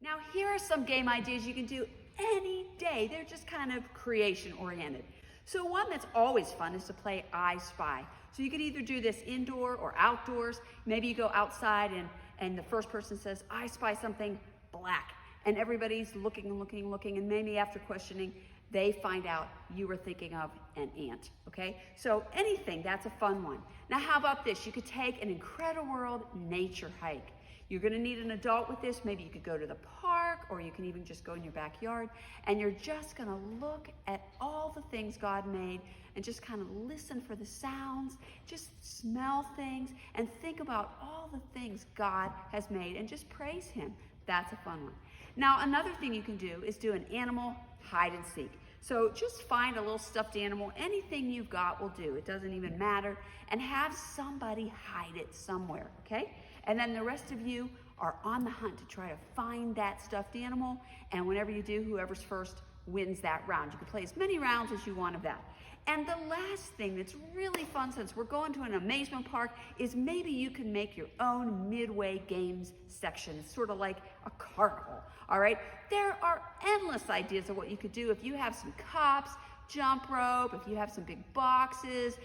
Now here are some game ideas you can do any day. They're just kind of creation oriented. So one that's always fun is to play I Spy. So you could either do this indoor or outdoors. Maybe you go outside and the first person says, I spy something black. And everybody's looking and looking and looking, and maybe after questioning, they find out you were thinking of an ant, okay? So anything, that's a fun one. Now how about this? You could take an IncrediWorld nature hike. You're gonna need an adult with this. Maybe you could go to the park, or you can even just go in your backyard, and you're just gonna look at all the things God made and just kind of listen for the sounds, just smell things, and think about all the things God has made and just praise Him. That's a fun one. Now, another thing you can do is do an animal hide and seek. So just find a little stuffed animal, anything you've got will do, it doesn't even matter, and have somebody hide it somewhere, okay? And then the rest of you are on the hunt to try to find that stuffed animal, and whenever you do, whoever's first wins that round. You can play as many rounds as you want of that. And the last thing that's really fun, since we're going to an amazement park, is maybe you can make your own Midway Games section. It's sort of like a carnival, all right? There are endless ideas of what you could do if you have some cups, jump rope, if you have some big boxes,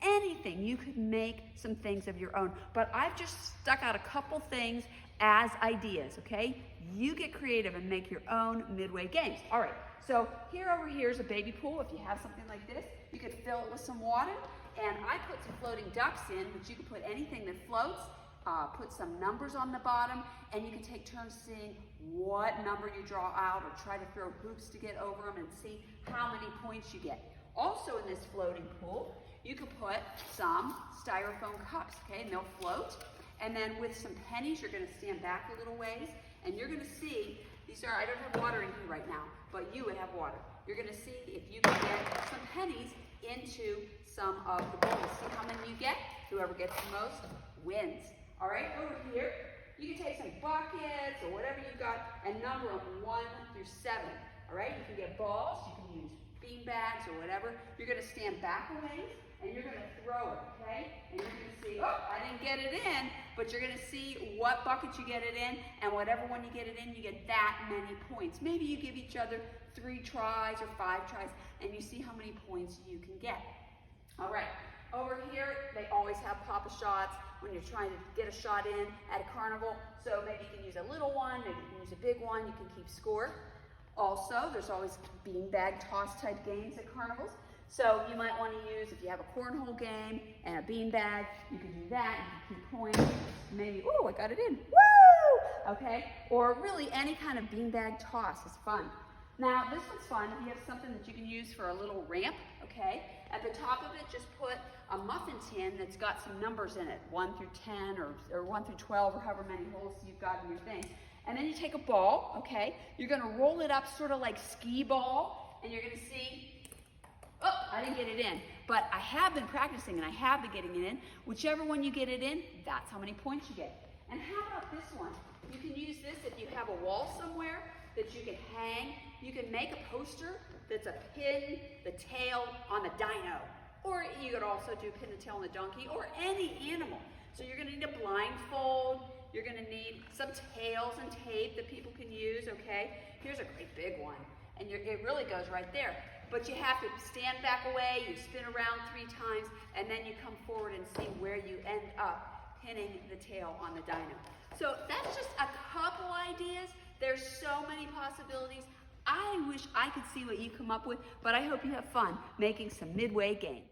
anything. You could make some things of your own. But I've just stuck out a couple things as ideas, okay? You get creative and make your own Midway Games. All right, so over here is a baby pool. If you have something like this, you could fill it with some water. And I put some floating ducks in, but you can put anything that floats. Put some numbers on the bottom, and you can take turns seeing what number you draw out, or try to throw hoops to get over them and see how many points you get. Also in this floating pool, you could put some styrofoam cups, okay, and they'll float. And then with some pennies, you're gonna stand back a little ways, and you're gonna see, I don't have water in here right now, but you would have water. You're gonna see if you can get some pennies into some of the bowls. See how many you get? Whoever gets the most wins. All right, over here, you can take some buckets or whatever you got and number them 1 through 7. All right, you can get balls, you can use bean bags or whatever. You're gonna stand back a ways and you're gonna throw it, okay? And you're gonna see, oh, I didn't get it in, but you're gonna see what bucket you get it in, and whatever one you get it in, you get that many points. Maybe you give each other 3 tries or 5 tries, and you see how many points you can get. All right, over here, they always have Papa shots when you're trying to get a shot in at a carnival. So maybe you can use a little one, maybe you can use a big one, you can keep score. Also, there's always beanbag toss type games at carnivals. So you might want to use, if you have a cornhole game and a beanbag, you can do that, you can keep points. Maybe, oh, I got it in, woo! Okay, or really any kind of beanbag toss is fun. Now, this one's fun. You have something that you can use for a little ramp, okay? At the top of it, just put a muffin tin that's got some numbers in it, 1 through 10 or 1 through 12 or however many holes you've got in your thing. And then you take a ball, okay? You're gonna roll it up sort of like skee ball, and you're gonna see, oh, I didn't get it in. But I have been practicing and I have been getting it in. Whichever one you get it in, that's how many points you get. And how about this one? You can use this if you have a wall somewhere that you can hang. You can make a poster that's a pin the tail on the dino. Or you could also do pin the tail on the donkey or any animal. So you're gonna need a blindfold. You're gonna need some tails and tape that people can use, okay? Here's a great big one. And it really goes right there. But you have to stand back away, you spin around 3 times, and then you come forward and see where you end up pinning the tail on the dino. So that's just a couple ideas. There's so many possibilities. I wish I could see what you come up with, but I hope you have fun making some Midway Games.